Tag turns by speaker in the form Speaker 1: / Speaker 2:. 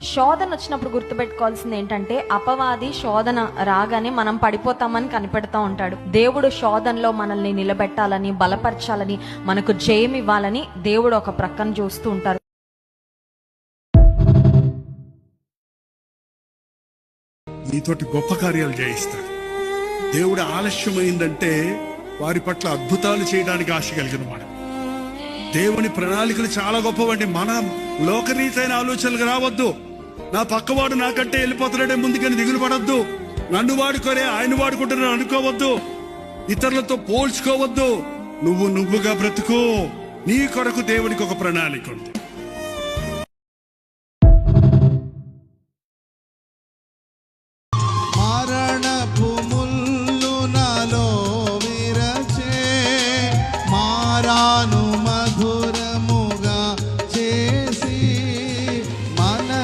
Speaker 1: శోధన వచ్చినప్పుడు గుర్తుపెట్టుకోవాల్సింది ఏంటంటే, అపవాది శోధన రాగానే మనం పడిపోతామని కనిపెడతా ఉంటాడు. దేవుడు శోధనలో మనల్ని నిలబెట్టాలని, బలపరచాలని, మనకు జయం ఇవ్వాలని దేవుడు ఒక ప్రక్కన చూస్తూ ఉంటారు.
Speaker 2: నీతోటి గొప్ప కార్యాలు చేయిస్తాడు దేవుడు. ఆలస్యమైందంటే వారి పట్ల అద్భుతాలు చేయడానికి ఆశ కలిగిన వాడు. దేవుని ప్రణాళికలు చాలా గొప్పవండి. మన లోకరీతైన ఆలోచనలకు రావద్దు. నా పక్కవాడు నాకంటే వెళ్ళిపోతున్నాడే ముందుకని దిగులు పడద్దు. నన్ను వాడుకోరే ఆయన వాడుకుంటున్నాను అనుకోవద్దు. ఇతరులతో పోల్చుకోవద్దు. నువ్వుగా బ్రతుకు. నీ కొరకు దేవునికి ఒక ప్రణాళిక ఉంది.